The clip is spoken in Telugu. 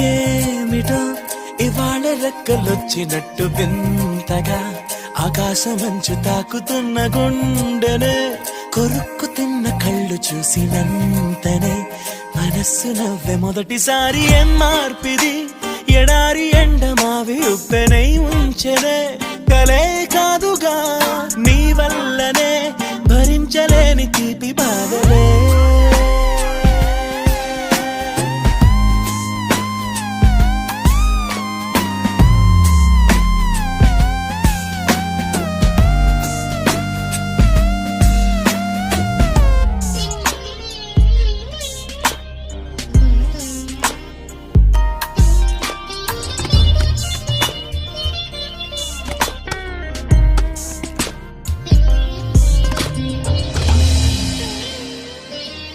ఏమిటో ఇవాళ రెక్కలొచ్చినట్టు వింతగా ఆకాశమంచు తాకుతున్న గుండెనే కొరుక్కు తిన్న కళ్ళు చూసినంతనే మనస్సు నవ్వే మొదటిసారి ఏం మార్పిది ఎడారి ఎండ మావి ఉప్పెనై ఉంచెనే కలే కాదుగా నీ వల్లనే భరించలేని తీపి బాధలే